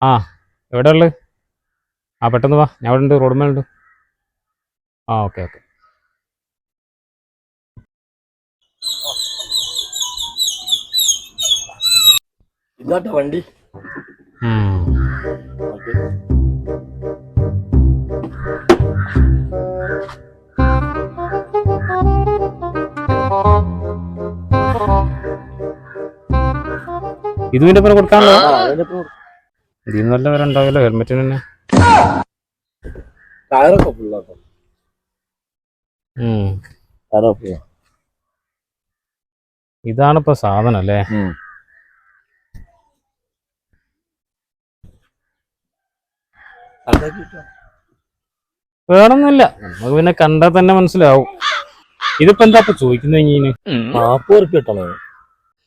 ആ എവിടെ ഉള്ളത്? ആ പെട്ടെന്ന് വാ, ഞാൻ അവിടെ ഉണ്ട്, റോഡ് മേലുണ്ട്. ആ ഓക്കെ ഓക്കെ. ഇതാട്ടോ വണ്ടി. ഇത് പിന്നെ ഇപ്പം കൊടുക്കാണല്ലോ. ഇതിന് നല്ല വില ഉണ്ടാവില്ല ഹെൽമെറ്റിന് തന്നെ. ടയറൊക്കെ ഫുള്ളാട്ടോ. ഇതാണിപ്പോ സാധനം അല്ലേ? വേണമെന്നില്ല, നമുക്ക് പിന്നെ കണ്ടാൽ തന്നെ മനസ്സിലാവും. ഇതിപ്പോ എന്താ ഇപ്പൊ ചോദിക്കുന്നത്? ഇങ്ങനെ 40 ഉറുപ്പ്യ കിട്ടണോ?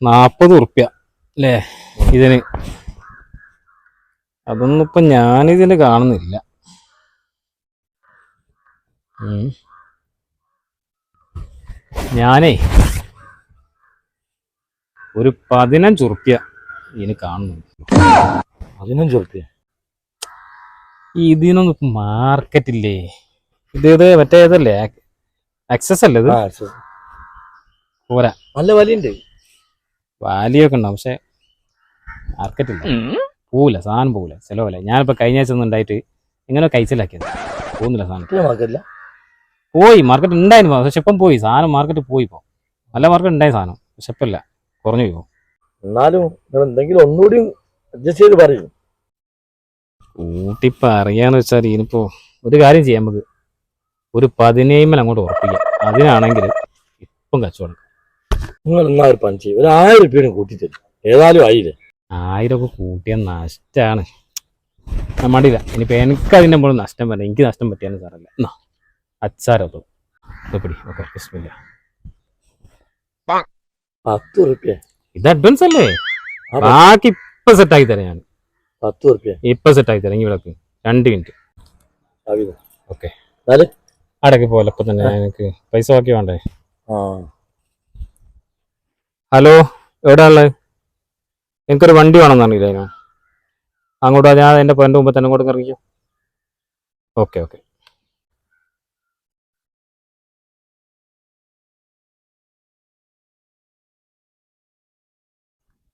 40 ഉറുപ്പ്യ അല്ലേ ഇതിന്? അതൊന്നും ഇപ്പൊ ഞാനിതിന് കാണുന്നില്ല. ഞാനേ ഒരു 15 ഉറുപ്പ്യ ഇതിന് കാണുന്നുണ്ട്. 15 ഉറുപ്പ്യ? ഇതിനൊന്നും മാർക്കറ്റ് ഇല്ലേ? ഇത് മറ്റേ ഇതല്ലേ, ആക്സസ് അല്ലേ ഇത്? പോരാ, നല്ല വലിയുണ്ട്, വാലിയൊക്കെ ഉണ്ടാവും, പക്ഷെ മാർക്കറ്റ് ഇല്ല. പോവില്ല, സാധനം പോവില്ല, ചിലവല്ല. ഞാനിപ്പോ കഴിഞ്ഞ ആഴ്ച ഒന്നും ഉണ്ടായിട്ട് ഇങ്ങനെ കഴിച്ചിലാക്കിയത്, പോകുന്നില്ല സാധനം. പോയി മാർക്കറ്റ് ഉണ്ടായിരുന്നു, പക്ഷെ ഇപ്പം പോയി സാധനം, മാർക്കറ്റ് പോയി. ഇപ്പൊ നല്ല മാർക്കറ്റ് ഉണ്ടായ സാധനം, പക്ഷെ ഇപ്പം ഇല്ല, കുറഞ്ഞു പോയി. എന്നാലും എന്തെങ്കിലും ഒന്നുകൂടി അഡ്ജസ്റ്റ് ചെയ്ത് പറയും. കൂട്ടിപ്പ അറിയാന്ന് വെച്ചാൽ ഇനിയിപ്പോ ഒരു കാര്യം ചെയ്യാം, നമുക്ക് ഒരു 17 അങ്ങോട്ട് ഉറപ്പിക്കാം. അതിനാണെങ്കിൽ ഇപ്പം കച്ചവടം. നിങ്ങൾ എന്നാ ഒരു പഞ്ച് ഒരു 1000 ഉറുപ്പ്യ കൂട്ടി തരും. ഏതായാലും ആയില്ലേ. 1000 ഒക്കെ കൂട്ടിയ നഷ്ടമാണ്. ഞാൻ മടിയില്ല. ഇനിയിപ്പോൾ എനിക്ക് അതിൻ്റെ മുകളിൽ നഷ്ടം വരണം, എനിക്ക് നഷ്ടം പറ്റിയാലും സാറല്ല. അച്ചാരോ പിടി. ഓക്കെ, ബിസ്മില്ലാ. 10 ഉറുപ്പ്യ? ഇത് അഡ്വാൻസ് അല്ലേ, ബാക്കി ഇപ്പൊ സെറ്റാക്കി തരാം ഞാൻ. 10 ഉറുപ്പ്യ ഇപ്പൊ സെറ്റാക്കി തരാം. ഇവിടെ 2 മിനിറ്റ്. ഓക്കെ, അടക്കി പോലെ ഇപ്പൊ തന്നെ. എനിക്ക് പൈസ ബാക്കി വേണ്ടേ? ഹലോ, എവിടെ ഉള്ളത്? എനിക്കൊരു വണ്ടി വേണമെന്നറിയില്ല. അങ്ങോട്ട് ഞാൻ എൻ്റെ എൻ്റെ മുമ്പ് തന്നെ അങ്ങോട്ട് ഇറങ്ങിക്കോ. Okay okay.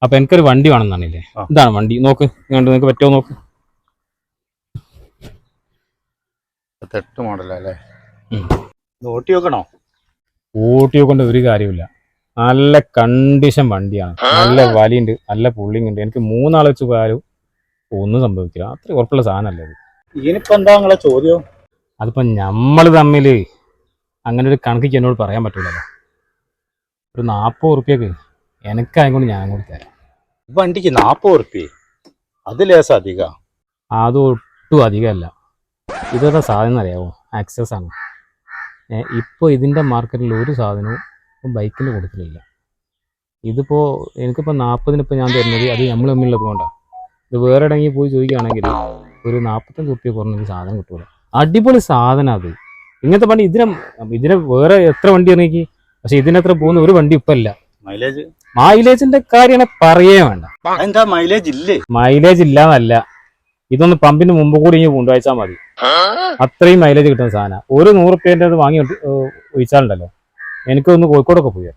അപ്പൊ എനിക്കൊരു വണ്ടി വേണമെന്നാണില്ലേ? ഇതാണ് വണ്ടി. നോക്ക്, നിങ്ങൾക്ക് പറ്റുമോ നോക്ക്. 8 മോഡലല്ലേ? ഓട്ടി നോക്കണോ? ഓട്ടി നോക്കേണ്ട ഒരു കാര്യമില്ല. നല്ല കണ്ടീഷൻ വണ്ടിയാണ്, നല്ല വലിയുണ്ട്, നല്ല പുള്ളിങ് ഉണ്ട്. എനിക്ക് 3 ആൾ വെച്ച് പോയാലും ഒന്നും സംഭവിക്കില്ല, അത്ര ഉറപ്പുള്ള സാധനമല്ലേ ഇത്. ഇതിനിപ്പോ എന്താ നിങ്ങളെ ചോദ്യം? അതിപ്പോ നമ്മൾ തമ്മിൽ അങ്ങനെ ഒരു കണക്കിക്ക് എന്നോട് പറയാൻ പറ്റൂലല്ലോ. ഒരു 40 ഉറുപ്പ്യക്ക് എനിക്കായതുകൊണ്ട് ഞാൻ അങ്ങോട്ട് തരാം. വണ്ടിക്ക് 40 ഉറുപ്പ്യ? അത് ലേസം അധികം. അത് ഒട്ടും അധികമല്ല. ഇതൊക്കെ സാധനം അറിയാമോ? ആക്സസ് ആണ്. ഇപ്പോൾ ഇതിൻ്റെ മാർക്കറ്റിൽ ഒരു സാധനവും ബൈക്കിന് കൊടുക്കലില്ല. ഇതിപ്പോൾ എനിക്കിപ്പോൾ 40-ന് ഇപ്പോൾ ഞാൻ തരുന്നത്, അത് നമ്മൾ തമ്മിലുള്ള പോകണ്ട. ഇത് വേറെ ഇടങ്ങി പോയി ചോദിക്കുകയാണെങ്കിൽ ഒരു 45 ഉറുപ്പ്യ കുറഞ്ഞൊരു സാധനം കിട്ടൂല. അടിപൊളി സാധനം അത്. ഇങ്ങനത്തെ വണ്ടി ഇതിനെ വേറെ എത്ര വണ്ടി ഇറങ്ങി, പക്ഷെ ഇതിനത്ര പോകുന്ന ഒരു വണ്ടി ഇപ്പം ഇല്ല. മൈലേജിന്റെ കാര്യമാണ് പറയേ വേണ്ട. എന്താ മൈലേജ് ഇല്ലേ? മൈലേജ് ഇല്ലാന്നല്ല, ഇതൊന്ന് പമ്പിന് മുമ്പ് കൂടി ഇങ്ങനെ കൊണ്ടുവച്ചാൽ മതി, അത്രയും മൈലേജ് കിട്ടുന്ന സാധനം. ഒരു 100 ഉറുപ്പ്യൻ്റെ അത് വാങ്ങി ഒഴിച്ചാലുണ്ടല്ലോ, എനിക്കൊന്ന് കോഴിക്കോടൊക്കെ പോയി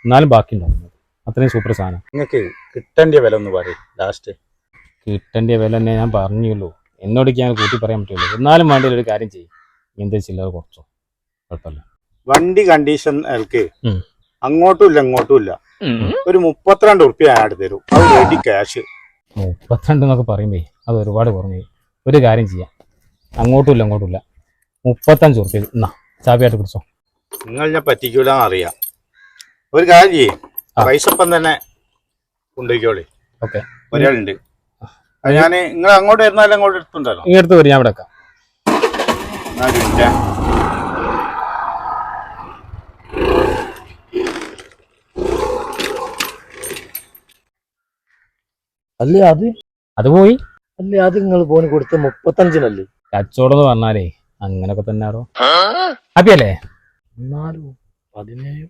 എന്നാലും ബാക്കി ഉണ്ടാവും. അത്രയും സൂപ്പർ സാധനം. നിങ്ങൾക്ക് കിട്ടേണ്ട വില ഒന്ന് പറയും ലാസ്റ്റ്. കിട്ടേണ്ട വില തന്നെ ഞാൻ പറഞ്ഞുള്ളൂ, എന്നോട് ഞാൻ കൂട്ടി പറയാൻ പറ്റുള്ളൂ. എന്നാലും വേണ്ടി ഒരു കാര്യം ചെയ്യും, എന്താ ചില്ലറ കുറച്ചോ, കുഴപ്പമില്ല. വണ്ടി കണ്ടീഷൻ അങ്ങോട്ടും ഇല്ല ഇങ്ങോട്ടും ഇല്ല, ഒരു 32 ഉറുപ്പ്യ ആഡ് തരും, അത് റെഡി ക്യാഷ്. 32 എന്നൊക്കെ പറയുമ്പേ അത് ഒരുപാട് കുറഞ്ഞു. ഒരു കാര്യം ചെയ്യാം, അങ്ങോട്ടും ഇല്ല 35 ഉറുപ്പ്യ എന്നാ ചാവിയായിട്ട് കുടിച്ചോ. നിങ്ങൾ ഞാൻ പറ്റിക്കൂലെന്ന് അറിയാം. ഒരു കാര്യം ചെയ്യും, പൈസ ഇപ്പം തന്നെ കൊണ്ടുപോയിക്കോളി. ഓക്കെ, ഒരാളുണ്ട്. ഞാൻ നിങ്ങൾ അങ്ങോട്ട് വരുന്നാലും അങ്ങോട്ട് എടുത്തുണ്ടല്ലോ, ഈ അടുത്ത് വരും, ഞാൻ ഇവിടെ വെക്കാം. അല്ലേ അത് പോയി? അല്ലേ അത് നിങ്ങൾ പോയി കൊടുത്ത് 35-നല്ലേ? കച്ചവടം എന്ന് പറഞ്ഞാലേ അങ്ങനൊക്കെ തന്നെ ആടോ. ഹാപ്പിയല്ലേ? 17